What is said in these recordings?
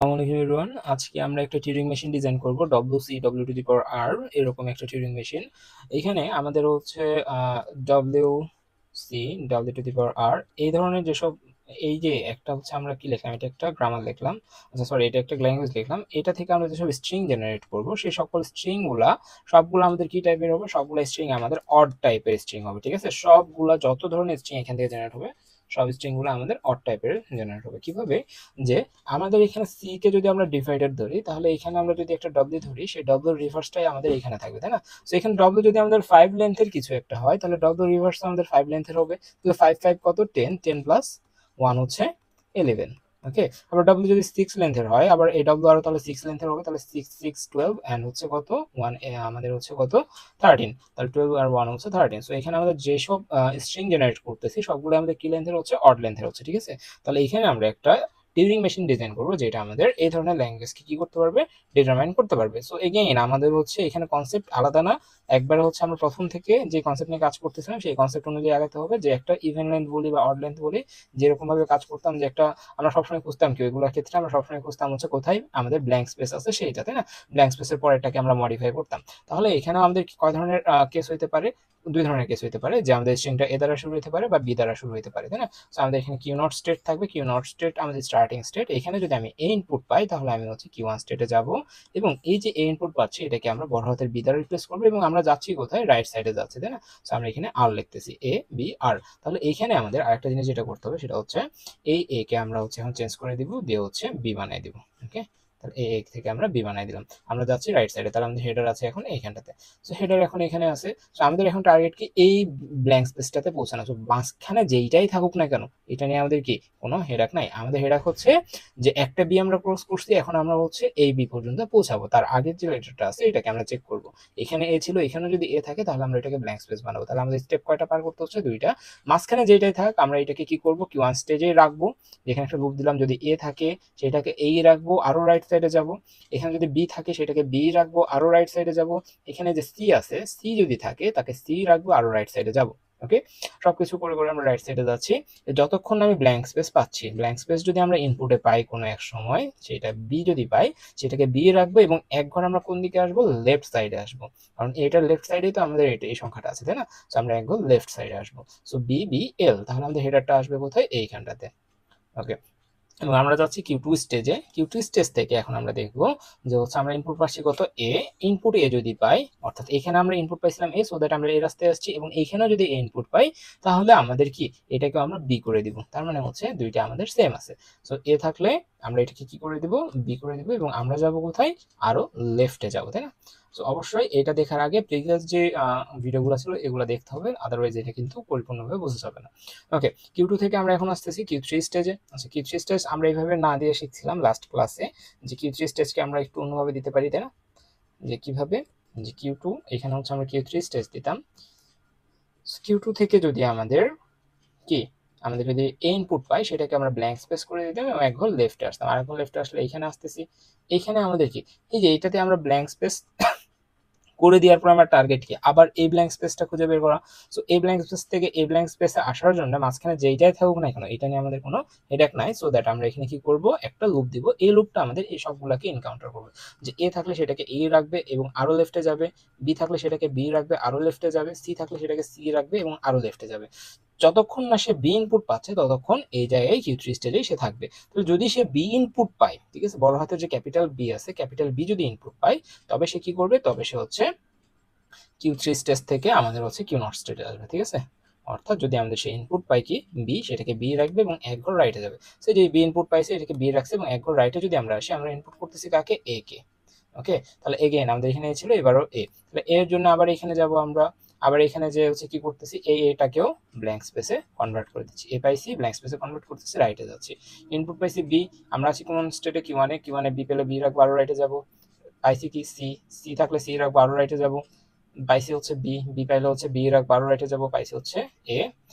আসসালামু আলাইকুম এভরিওয়ান। আজকে আমরা একটা টিউরিং মেশিন ডিজাইন করব WC W to the power R এরকম একটা টিউরিং মেশিন। এখানে আমাদের হচ্ছে WC W to the power R এই ধরনের যেসব এই যে একটা হচ্ছে আমরা কি লিখলাম, এটা একটা গ্রামার লিখলাম, আচ্ছা সরি এটা একটা ল্যাঙ্গুয়েজ লিখলাম। এটা থেকে আমরা যেসব স্ট্রিং জেনারেট করব সেই সকল স্ট্রিং গুলা সবগুলো আমাদের কি টাইপের হবে, সবগুলো স্ট্রিং আমাদের অড টাইপের স্ট্রিং হবে। ঠিক আছে, সবগুলা যত ধরনের স্ট্রিং এখান থেকে জেনারেট হবে সব স্ট্রিং গুলো আমাদের অড টাইপের জেনারেট হবে। কিভাবে, যে আমাদের এখানে সি কে যদি আমরা ডিভাইডার ধরি তাহলে এখানে আমরা যদি একটা ডব্লিউ ধরি সেই ডব্লিউ রিভার্সটাই আমাদের এখানে থাকবে, তাই না? তো এখানে ডব্লিউ যদি আমাদের 5 লেন্থের কিছু একটা হয় তাহলে ডব্লিউ রিভার্স আমাদের 5 লেন্থের হবে। তাহলে 5 5 কত, 10, 10 প্লাস 1 হচ্ছে 11। ওকে, আবার ডব্লিউ যদি 6 লেন্থের হয় আবার এই ডব্লিউ আরো তাহলে 6 লেন্থের হবে, তাহলে 6 6 12 এন্ড হচ্ছে কত 1, আমাদের হচ্ছে কত 13। তাহলে 12 আর 1 হচ্ছে 13। সো এখানে আমাদের যেসব স্ট্রিং জেনারেট করতেছি সবগুলো আমাদের কি লেন্থের হচ্ছে, অড লেন্থের হচ্ছে। ঠিক আছে, তাহলে এখানে আমরা একটা টিউরিং মেশিন ডিজাইন করবো যেটা আমাদের এই ধরনের ল্যাঙ্গুয়েজকে কি করতে পারবে, ডিটারমাইন করতে পারবে। সো এগেইন আমাদের হচ্ছে এখানে কনসেপ্ট আলাদা না, একবারে হচ্ছে আমরা প্রথম থেকে যে কনসেপ্ট নিয়ে কাজ করতেছিলাম সেই কনসেপ্ট অনুযায়ী আগাতে হবে। যে একটা ইভেন লেন্থ বলি বা অড লেন্থ বলি, যেরকম ভাবে কাজ করতাম, যে একটা আমরা সবসময় খুঁজতাম কি, ওইগুলোর ক্ষেত্রে আমরা সবসময় খুঁজতাম হচ্ছে কোথায় আমাদের ব্ল্যাঙ্ক স্পেস আছে সেইটা, তাই না? ব্ল্যাঙ্ক স্পেসের পর এটাকে আমরা মডিফাই করতাম। তাহলে এখানেও আমাদের কয় ধরনের কেস হইতে পারে, দুই ধরনের কেস হইতে পারে, যে আমাদের স্ট্রিংটা এ দ্বারা শুরু হতে পারে বা বি দ্বারা শুরু হতে পারে, তাই না? সো আমাদের এখানে কিউ নট স্টেট থাকবে, কিউ নট স্টেট আমাদের স্টার্টিং স্টেট। এখানে যদি আমি এ ইনপুট পাই তাহলে আমি হচ্ছে কিউ ওয়ান স্টেটে যাব, এবং এই যে এ ইনপুট পাচ্ছি এটাকে আমরা বড় হাতের বি দ্বারা রিপ্লেস করবো, এবং আমরা যাচ্ছি কোথায়, রাইট সাইডে যাচ্ছি, তাই না? সো আমরা এখানে আর লিখতেছি, এ বি আর। তাহলে এখানে আমাদের আরেকটা জিনিস যেটা করতে হবে সেটা হচ্ছে এই এ কে আমরা হচ্ছে এখন চেঞ্জ করে দিব, দিয়ে হচ্ছে বি বানাই দিব। ওকে, তাহলে এ থেকে আমরা বি বানাই দিলাম, আমরা যাচ্ছি রাইট সাইডে। তাহলে আমাদের হেডার আছে এখন এইখানটাতে। সো হেডার এখন এখানে আছে। সো আমাদের এখন টার্গেট কি, এই ব্ল্যাঙ্ক স্পেসটাতে পৌঁছানো। সো মাঝখানে যেইটাই থাকুক না কেন এটা নিয়ে আমাদের কি কোনো হেডাক নাই। আমাদের হেডাক হচ্ছে যে একটা বি আমরা ক্রস করছি, এখন আমরা হচ্ছে এই বি পর্যন্ত পৌঁছাবো। তার আগের যে লেটারটা আছে এটাকে আমরা চেক করব। এখানে এ ছিল, এখানে যদি এ থাকে তাহলে আমরা এটাকে ব্ল্যাঙ্ক স্পেস বানাবো। তাহলে আমাদের স্টেপ কয়টা পার করতে হচ্ছে, দুইটা। মাঝখানে যেটাই থাক আমরা এটাকে কি করব, কি ওয়ান স্টেজেই রাখবো। যেখানে একটা লুপ দিলাম, যদি এ থাকে সেটাকে এই রাখবো, আরো রাইট সাইডে যাব। এখানে যদি বি থাকে সেটাকে বি রাখবো, আরো রাইট সাইডে যাব। এখানে যে সি আছে, সি যদি থাকে তাকে সি রাখবো, আরো রাইট সাইডে যাব। ওকে, সবকিছু করে করে আমরা রাইট সাইডে যাচ্ছি যতক্ষণ না আমি ব্ল্যাঙ্ক স্পেস পাচ্ছি। ব্ল্যাঙ্ক স্পেস যদি আমরা ইনপুটে পাই কোনো এক সময়, সেটা বি যদি পাই সেটাকে বি রাখবো, এবং এক ঘর আমরা কোন দিকে আসবো, লেফট সাইডে আসবো। কারণ এটার লেফট সাইডেই তো আমাদের এটা এই সংখ্যাটা আছে, তাই না? সো আমরা এক ঘর লেফট সাইডে আসবো। সো বি বি এল, তাহলে আমাদের হেডারটা আসবে কোথায়, এইখানটাতে। ওকে, এবং আমরা যাচ্ছি কিউ টু স্টেজে। কিউ টু স্টেজ থেকে এখন আমরা দেখবো যে হচ্ছে আমরা ইনপুট পাচ্ছি কত, এ। ইনপুট এ যদি পাই, অর্থাৎ এখানে আমরা ইনপুট পাইছিলাম এ, সো দ্যাট আমরা এই রাস্তায় আসছি, এবং এইখানেও যদি এ ইনপুট পাই তাহলে আমাদের কি, এটাকে আমরা বি করে দিব। তার মানে হচ্ছে দুইটা আমাদের সেম আছে। সো এ থাকলে আমরা এটাকে কি করে দিব, বি করে দিব, এবং আমরা যাব কোথায়, আরো লেফটে যাব, তাই না? সো অবশ্যই এটা দেখার আগে প্রিভিয়াস যে ভিডিওগুলো ছিল এগুলো দেখতে হবে, আদারওয়াইজ এটা কিন্তু পরিপূর্ণভাবে বোঝা যাবে না। ওকে, কিউ টু থেকে আমরা এখন আসতেছি কিউ থ্রি স্টেজে। আচ্ছা, কিউ থ্রি স্টেজ আমরা এইভাবে না দিয়ে শিখছিলাম লাস্ট ক্লাসে, যে কিউ থ্রি স্টেজকে আমরা একটু অন্যভাবে দিতে পারি, তাই না? যে কিভাবে, যে কিউ টু, এখানে হচ্ছে আমরা কিউ থ্রি স্টেজ দিতাম। কিউ টু থেকে যদি আমাদের কি, আমাদের যদি এ ইনপুট পাই সেটাকে আমরা ব্ল্যাঙ্ক স্পেস করে দিতাম, এবং এক ঘর লেফটে আসতাম। আর এক ঘর লেফটে আসলে এখানে আসতেছি, এখানে আমাদের কি, এই যে এটাতে আমরা ব্ল্যাঙ্ক স্পেস করে দেওয়ার পর আমার টার্গেট কি, আবার এই ব্ল্যাঙ্ক স্পেসটা খুঁজে বের করা। সো এই ব্ল্যাঙ্ক স্পেস থেকে এই ব্ল্যাঙ্ক স্পেসে আসার জন্য মাঝখানে যেইটাই থাকুক না কেন এটা নিয়ে আমাদের কোনো হেডেক নাই। সো দ্যাট আমরা এখানে কি করব, একটা লুপ দিব। এই লুপটা আমাদের এই সবগুলাকে এনকাউন্টার করবে। যে এ থাকলে সেটাকে এ রাখবে এবং আরো লেফটে যাবে, বি থাকলে সেটাকে বি রাখবে, আরো লেফটে যাবে, সি থাকলে সেটাকে সি রাখবে এবং আরো লেফটে যাবে। যতক্ষণ না সে বি ইনপুট পাচ্ছে ততক্ষণ এই জায়গায় কিউ থ্রি স্টেজেই সে থাকবে। তো যদি সে বি ইনপুট পায়, ঠিক আছে, বড় হাতের যে ক্যাপিটাল বি আছে, ক্যাপিটাল বি যদি ইনপুট পায় তবে সে কি করবে, তবে সে হচ্ছে কিউ থ্রি স্টেজ থেকে আমাদের হচ্ছে কিউ নট স্টেজে আসবে। ঠিক আছে, অর্থাৎ যদি আমাদের সে ইনপুট পাই কি বি, সেটাকে বি রাখবে এবং এক ঘর রাইটে যাবে। সে যে বি ইনপুট পাইছে এটাকে বি রাখছে, এবং এক ঘর রাইটে যদি আমরা আসি, আমরা ইনপুট করতেছি কাকে, এ কে। ওকে, তাহলে এগেইন আমাদের এখানে ছিল, এবারও এ। তাহলে এর জন্য আবার এখানে যাব আমরা, আবার এখানে যে হচ্ছে কি করতেছি, এই এটাকেও ব্ল্যাঙ্ক স্পেসে কনভার্ট করে দিচ্ছি। এ পাইছি, ব্ল্যাঙ্ক স্পেসে কনভার্ট করতেছি, রাইটে যাচ্ছি। ইনপুট পাইছি বি, আমরা আছি কোন স্টেটে, কিউ ওয়ানে। কিউ ওয়ানে বি পেলে বি রাখবো, আরো রাইটে যাব। পাইছি কি সি, সি থাকলে সি রাখবো, আরো রাইটে যাব। পাইছি হচ্ছে বি, বি পাইলে হচ্ছে বি রাখবো, আরো রাইটে যাব। পাইছি হচ্ছে এ।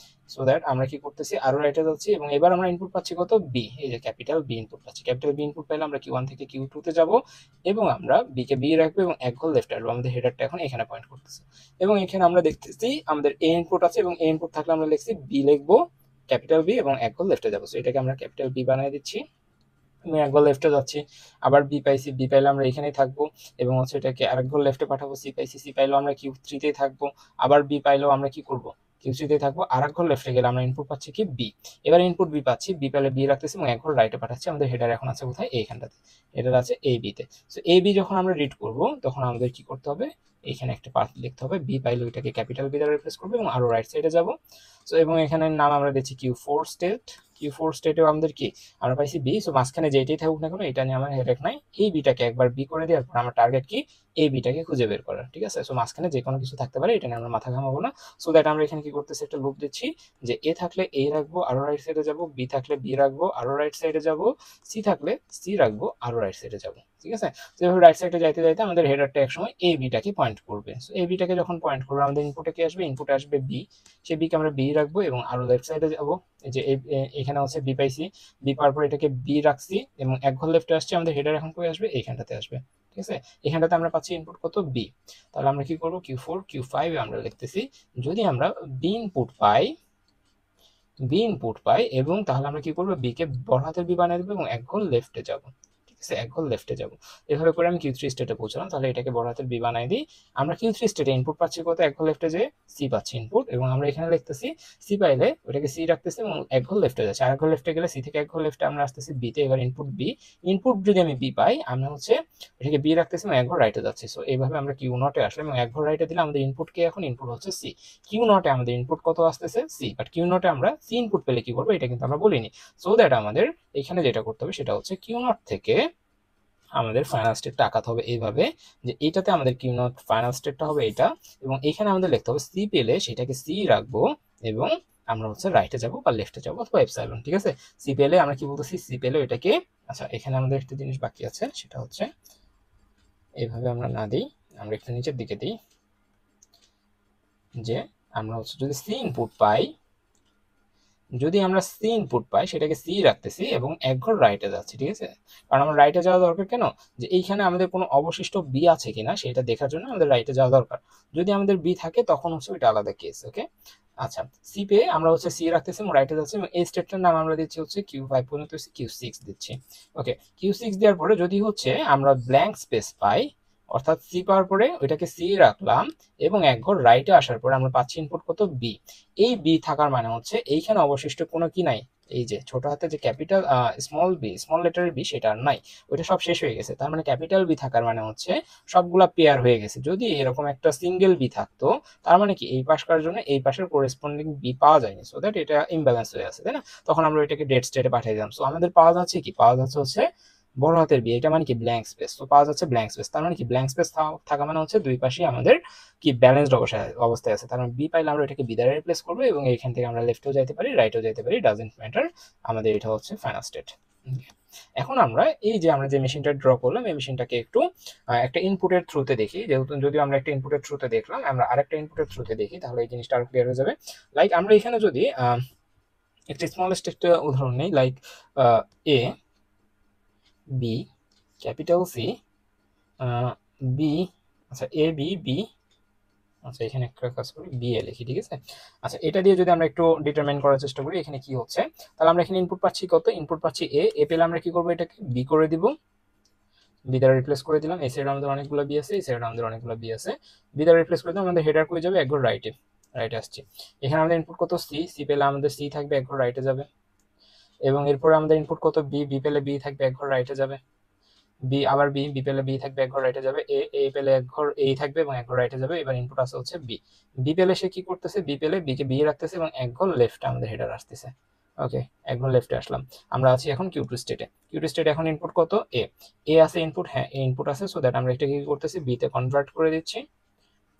সো দ্যাট আমরা কি করতেছি, আরো রাইটে যাচ্ছি, এবং এবার আমরা ইনপুট পাচ্ছি কত, বি। এই যে ক্যাপিটাল বি ইনপুট পাচ্ছি, ক্যাপিটাল বি ইনপুট পাইলে আমরা কিউ ওয়ান থেকে কিউ টু তে যাব, এবং আমরা বি কে বি রাখবো এবং এক ঘর লেফট আসবো। আমাদের হেডারটা এখন এখানে পয়েন্ট করতেছে, এবং এখানে আমরা দেখতেছি আমাদের এ ইনপুট আছে, এবং এ ইনপুট থাকলে আমরা লিখছি বি লিখবো, ক্যাপিটাল বি, এবং এক ঘর লেফটে যাবো। সো এটাকে আমরা ক্যাপিটাল বি বানিয়ে দিচ্ছি। এক ঘর লেফটে যাচ্ছি, আবার বি পাইছি, বি পাইলে আমরা এখানেই থাকবো এবং হচ্ছে এটাকে আরেক ঘর লেফটে পাঠাবো, সি পাইছি, সি পাইলেও আমরা কিউ থ্রিতেই থাকবো, আবার বি পাইলেও আমরা কি করবো কিউ থ্রিতেই থাকবো, আর এক ঘর লেফটে গেলে আমরা ইনপুট পাচ্ছি কি বি, এবার ইনপুট বি পাচ্ছি, বি পাইলে বি রাখতেছি এবং এক ঘর রাইটে পাঠাচ্ছি। আমাদের হেডার এখন আছে কোথায়, এইখানটাতে, হেডার আছে এ বিতে। সো এ বি যখন আমরা রিড করবো তখন আমাদের কি করতে হবে, এইখানে একটা পার্ট লিখতে হবে, বি পাইলে ওইটাকে ক্যাপিটাল বি দ্বারা রিপ্লেস করবো এবং আরো রাইট সাইডে যাবো। সো এবং এখানে নাম আমরা দিচ্ছি Q four state, Q four স্টেটেও আমাদের কি আমরা পাইছি বি। সো মাঝখানে যেটাই থাকুক না কেন এটা নিয়ে আমার হেডেক নাই, এই বিটাকে একবার বি করে দেওয়ার পর আমার টার্গেট কি এই বিটাকে খুঁজে বের করা, ঠিক আছে। সো মাঝখানে যে কোনো কিছু থাকতে পারে, এটা নিয়ে আমরা মাথা ঘামাবো না। সো দ্যাট আমরা এখানে কি করতেছি, একটা লুপ দিচ্ছি যে এ থাকলে এ রাখবো আরো রাইট সাইডে যাবো, বি থাকলে বি রাখবো আরো রাইট সাইডে যাবো, সি থাকলে সি রাখবো আরো রাইট সাইডে যাবো, ঠিক আছে। তো এভাবে রাইট সাইডে যাইতে যাইতে আমাদের হেডারটা একসময় এ বিটাকে পয়েন্ট করবে। সো এ বিটাকে যখন পয়েন্ট করবে আমাদের ইনপুটে কি আসবে, ইনপুটে আসবে বি, সেই বিকে আমরা বি রাখবো এবং আরো লেফট সাইডে যাবো। এই যে এখানে হচ্ছে বি পাইছি, বি পাওয়ার পর এটাকে বি রাখছি এবং এক ঘর লেফটে আসছে, আমাদের হেডার এখন কই আসবে, এইখানটাতে আসবে, ঠিক আছে। এখানটাতে আমরা পাচ্ছি ইনপুট কত বি, তাহলে আমরা কি করবো কিউ ফোর কিউ ফাইভ আমরা লিখতেছি, যদি আমরা বি ইনপুট পাই, বি ইনপুট পাই এবং তাহলে আমরা কি করবো বি কে বড় হাতের বি বানিয়ে দেবো এবং এক ঘর লেফটে যাবো, ঠিক আছে, এক ঘর লেফটে যাবো। এভাবে করে আমি কিউ থ্রি স্টেটে পৌঁছলাম, তাহলে এটাকে বড় হাতের বি বানাই দিই। আমরা কিউ থ্রি স্টেটে ইনপুট পাচ্ছি কত, এক ঘর লেফটে যে সি পাচ্ছি ইনপুট, এবং আমরা এখানে লিখতেছি সি পাইলে ওটাকে সি রাখতেছি এবং এক ঘর লেফটে যাচ্ছে, আর এক ঘর লেফটে গেলে সি থেকে এক ঘর লেফটে আমরা আসতেছি বিতে। এবার ইনপুট বি, ইনপুট যদি আমি বি পাই আমরা হচ্ছে এটাকে বি রাখতেছি এবং এক ঘর রাইটে যাচ্ছি। সো এইভাবে আমরা কিউ নটে আসলাম এবং এক ঘর রাইটে দিলে আমাদের ইনপুট কে, এখন ইনপুট হচ্ছে সি। কিউ নটে আমাদের ইনপুট কত আসতেছে সি, বাট কিউ নটে আমরা সি ইনপুট পেলে কি করবো এটা কিন্তু আমরা বলিনি। সো দ্যাট আমাদের এখানে যেটা করতে হবে সেটা হচ্ছে কিউ নট থেকে আমাদের ফাইনাল স্টেটটা আঁকাতে হবে এইভাবে যে এইটাতে আমাদের কিউ নট ফাইনাল স্টেটটা হবে এটা, এবং এখানে আমাদের লিখতে হবে সি পেলে সেটাকে সি রাখবো এবং আমরা হচ্ছে রাইটে যাবো বা লেফটে যাবো অথবা এপসাইলন, ঠিক আছে। সি পেলে আমরা কি বলতেছি, সি পেলে এটাকে, আচ্ছা এখানে আমাদের একটা জিনিস বাকি আছে, সেটা হচ্ছে এইভাবে আমরা না দিই, আমরা একটু নিচের দিকে দিই, যে আমরা হচ্ছে যদি সি ইনপুট পাই, যদি আমরা সি ইনপুট পাই সেটাকে সি রাখতেছি এবং এক ঘর রাইটে যাচ্ছি, ঠিক আছে। কারণ আমার রাইটে যাওয়া দরকার কেন, যে এইখানে আমাদের কোনো অবশিষ্ট বি আছে কিনা সেটা দেখার জন্য আমাদের রাইটে যাওয়া দরকার। যদি আমাদের বি থাকে তখন হচ্ছে ওইটা আলাদা কেস, ওকে। আচ্ছা, সি পেয়ে আমরা হচ্ছে সি রাখতেছি এবং রাইটে যাচ্ছি এবং এই স্টেটটার নাম আমরা দিচ্ছি হচ্ছে কিউ ফাইভ পর্যন্ত কিউ সিক্স দিচ্ছি, ওকে। কিউ সিক্স দেওয়ার পরে যদি হচ্ছে আমরা ব্ল্যাঙ্ক স্পেস পাই, অর্থাৎ সি পাওয়ার পরে ওইটাকে সি রাখলাম এবং এক ঘর রাইটে আসার পরে আমরা পাচ্ছি ইনপুট কত বি। এই বি থাকার মানে হচ্ছে এইখানে অবশিষ্ট কোনো কি নাই, এই যে ছোট হাতে যে ক্যাপিটাল স্মল বি, স্মল লেটারের বি সেটা আর নাই, ওইটা সব শেষ হয়ে গেছে। তার মানে ক্যাপিটাল বি থাকার মানে হচ্ছে সবগুলা পেয়ার হয়ে গেছে। যদি এরকম একটা সিঙ্গেল বি থাকতো তার মানে কি এই পাশকার জন্য এই পাশের কোরেসপন্ডিং বি পাওয়া যায়নি, সো দ্যাট এটা ইমব্যালেন্স হয়ে আছে, তাই না। তখন আমরা এটাকে ডেড স্টেটে পাঠিয়ে দিলাম। সো আমাদের পাওয়া যাচ্ছে কি, পাওয়া যাচ্ছে হচ্ছে বড় হাতের বি, এটা মানে কি ব্ল্যাঙ্ক স্পেস। তো পাওয়া যাচ্ছে ব্ল্যাঙ্ক স্পেস, তার মানে কি ব্ল্যাঙ্ক স্পেস থাকা মানে হচ্ছে দুই পাশে আমাদের কি ব্যালেন্সড অবস্থায় আছে। তার মানে বি পাইলে আমরা এটাকে বি দ্বারা রিপ্লেস করবো এবং এখান থেকে আমরা লেফটেও যাইতে পারি রাইটেও যাইতে পারি, ডাজেন্ট ম্যাটার, আমাদের এটা হচ্ছে ফাইনাল স্টেট। এখন আমরা এই যে আমরা যে মেশিনটা ড্র করলাম এই মেশিনটাকে একটু একটা ইনপুটের থ্রুতে দেখি, যেহেতু যদি আমরা একটা ইনপুটের থ্রুতে দেখলাম, আমরা আরেকটা ইনপুটের থ্রুতে দেখি তাহলে এই জিনিসটা আরো ক্লিয়ার হয়ে যাবে। লাইক আমরা এখানে যদি একটা স্মলেস্ট একটা উদাহরণ নেই, like A B capital C B, আচ্ছা এ বি বি, আচ্ছা এখানে একটা কাজ করি বি এ লিখি, ঠিক আছে। আচ্ছা এটা দিয়ে যদি আমরা একটু ডিটারমাইন করার চেষ্টা করি এখানে কি হচ্ছে, তাহলে আমরা এখানে ইনপুট পাচ্ছি কত, ইনপুট পাচ্ছি এ, এ পেলে আমরা কি করবো এটাকে বি করে দিব, বি দ্বারা রিপ্লেস করে দিলাম। এই সাইডে আমাদের অনেকগুলো বি আছে, এই সাইডে আমাদের অনেকগুলো বি আছে, বি দ্বারা রিপ্লেস করে দিলাম, আমাদের হেডার করে যাবে একঘর রাইটে, রাইটে আসছে। এখানে আমাদের ইনপুট কত সি, সি পেলে আমাদের সি থাকবে একঘর রাইটে যাবে, এবং এরপরে আমাদের ইনপুট কত বি, বি পেলে বি থাকবে একঘর রাইটে যাবে, বি আবার বি, বি পেলে বি থাকবে এক ঘর রাইটে যাবে, এ, এ পেলে এক ঘর এ থাকবে এবং এক ঘর রাইটে যাবে। এবার ইনপুট আছে হচ্ছে বি, বি পেলে সে কি করতেছে, বি পেলে বি কে বি রাখতেছে এবং এক ঘর লেফটে আমাদের হেডার আসতেছে, ওকে। এক ঘর লেফটে আসলাম, আমরা আছি এখন কিউ টু স্টেটে। কিউ টু স্টেটে এখন ইনপুট কত এ, এ আছে ইনপুট, হ্যাঁ এ ইনপুট আছে, সো দ্যাট আমরা এটা কি করতেছি বি তে কনভার্ট করে দিচ্ছি,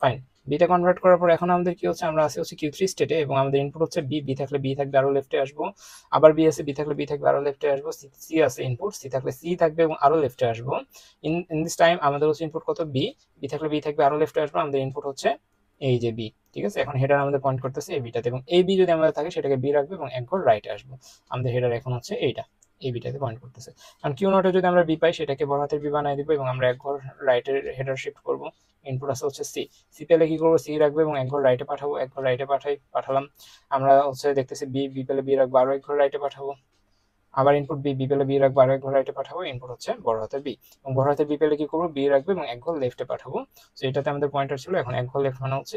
ফাইন। বিতে কনভার্ট করার পর এখন আমাদের কি হচ্ছে, আমরা আসি হচ্ছে কিউ থ্রি স্টেটে এবং আমাদের ইনপুট হচ্ছে বি, বি থাকলে বি থাকবে আরো লেফটে আসবো, আবার বি আছে, বি থাকলে বি থাকবে আরো লেফটে আসবো, সি আছে ইনপুট, সি থাকলে সি থাকবে এবং আরো লেফটে আসবো। ইন দিস টাইম আমাদের হচ্ছে ইনপুট কত বি, বি থাকলে বি থাকবে আরো লেফটে আসবো, আমাদের ইনপুট হচ্ছে এই যে বি, ঠিক আছে। এখন হেডার আমাদের পয়েন্ট করতেছে এই বিটাতে এবং এই বি যদি আমাদের থাকে সেটাকে বি রাখবে এবং এক ঘর রাইটে আসবো, আমাদের হেডার এখন হচ্ছে এইটা, এই বিটাতে পয়েন্ট করতেছে। কারণ কিউ নটে যদি আমরা বি পাই সেটাকে বড় হাতের বি বানাই দিব এবং আমরা এক ঘর রাইটের হেডার শিফট করবো। ইনপুট আছে হচ্ছে সি, সি পেলে কি করবো সি রাখবো এবং এক ঘর রাইটে পাঠাবো, এক ঘর রাইটে পাঠালাম। আমরা হচ্ছে দেখতেছি বি, বি পেলে বি রাখবো আরো এক ঘর রাইটে পাঠাবো, আবার ইনপুট বি, বি পেলে বি রাখবো আর এক ঘর রাইটে পাঠাবো, ইনপুট হচ্ছে বড় হাতের বি, এবং বড় হাতের বি পেলে কি করবো, বি রাখবো এবং এক ঘর লেফটে পাঠাবো। তো এটাতে আমাদের পয়েন্টার ছিল, এখন এক ঘর লেফট মানে হচ্ছে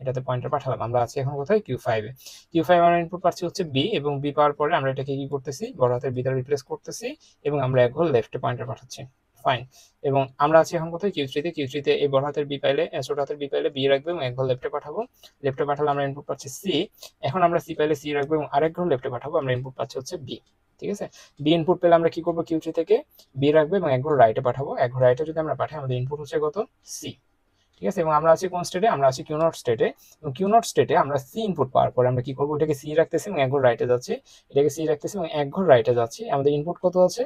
এটাতে পয়েন্টার পাঠালাম। আমরা আছি এখন কোথায়, কিউ5 এ। কিউ5 আমরা ইনপুট পাচ্ছি হচ্ছে বি, এবং বি পাওয়ার পরে আমরা এটাকে কি করতেছি, বড় হাতের বি দ্বারা রিপ্লেস করতেছি এবং আমরা এক ঘর লেফটে পয়েন্টার পাঠাচ্ছি। ফাইন। এবং আমরা আছি এখন কোথায়, কিউ3তে। কিউ3তে এই বড় হাতের বি পাইলে, ছোট হাতের বি পাইলে বি রাখবো এবং এক ঘর লেফটে পাঠাবো। লেফটে পাঠালে আমরা ইনপুট পাচ্ছি সি। এখন আমরা সি পাইলে সি রাখবো এবং আরেক ঘর লেফটে পাঠাবো, আমরা ইনপুট পাচ্ছি হচ্ছে বি। ঠিক আছে, বি ইনপুট পেলে আমরা কি করবো, কিউ3 থেকে বি রাখবো এবং এক ঘর রাইটে পাঠাবো। এক ঘর রাইটে যদি আমরা পাঠাই, আমাদের ইনপুট হচ্ছে কত, সি। ঠিক আছে, এবং আমরা আছি কোন স্টেটে, আমরা আছি কিউ নট স্টেটে। এবং কিউ নট স্টেটে আমরা সি ইনপুট পাওয়ার পরে আমরা কি করবো, এটাকে সি রাখতেছি এবং এক ঘর রাইটে যাচ্ছি, এটাকে সি রাখতেছি এবং এক ঘর রাইটে যাচ্ছি। আমাদের ইনপুট কত আছে,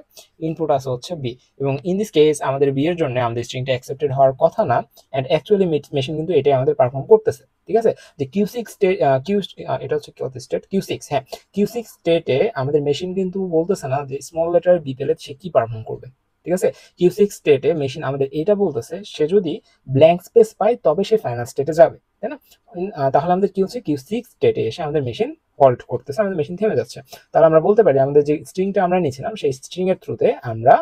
ইনপুট আছে হচ্ছে বি। এবং ইন দিস কেস আমাদের বি এর জন্য আমাদের স্ট্রিংটা অ্যাকসেপ্টেড হওয়ার কথা না, এন্ড অ্যাকচুয়ালি মেশিন কিন্তু এটাই আমাদের পারফর্ম করতেছে। ঠিক আছে, যে কিউ6 স্টেট, এটা হচ্ছে কত স্টেট, কিউ6, হ্যাঁ কিউ6 স্টেটে আমাদের মেশিন কিন্তু বলতেছে না যে স্মল লেটার বি পেলে সে কি পারফর্ম করবে। ঠিক আছে, কিউ6 স্টেটে মেশিন আমাদের এটা বলতেছে, সে যদি ব্ল্যাঙ্ক স্পেস পায় তবে সে ফাইনাল স্টেটে যাবে, তাই না? তাহলে আমাদের কি হচ্ছে, কিউ6 স্টেটে এসে আমাদের মেশিন হল্ট করতেছে, আমাদের মেশিন থেমে যাচ্ছে। তাহলে আমরা বলতে পারি আমাদের যে স্ট্রিংটা আমরা নিয়েছিলাম সেই স্ট্রিং এর থ্রুতে আমরা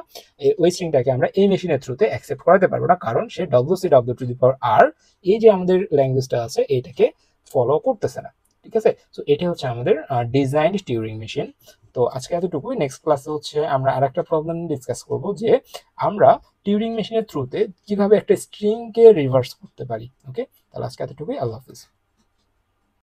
ওই স্ট্রিংটাকে আমরা এই মেশিনের থ্রুতে অ্যাকসেপ্ট করাতে পারবো না, কারণ সে WCW⁴ এই যে আমাদের ল্যাঙ্গুয়েজটা আছে এইটাকে ফলো করতেছে না। ঠিক আছে, তো এটা হচ্ছে আমাদের ডিজাইনড টিউরিং মেশিন। তো আজকে এতটুকুই। নেক্সট ক্লাসে হচ্ছে আমরা আরেকটা প্রবলেম ডিসকাস করব, যে আমরা টিউরিং মেশিনের থ্রুতে কিভাবে একটা স্ট্রিংকে রিভার্স করতে পারি। ওকে, তাহলে আজকে এতটুকুই। আল্লাহ হাফিজ।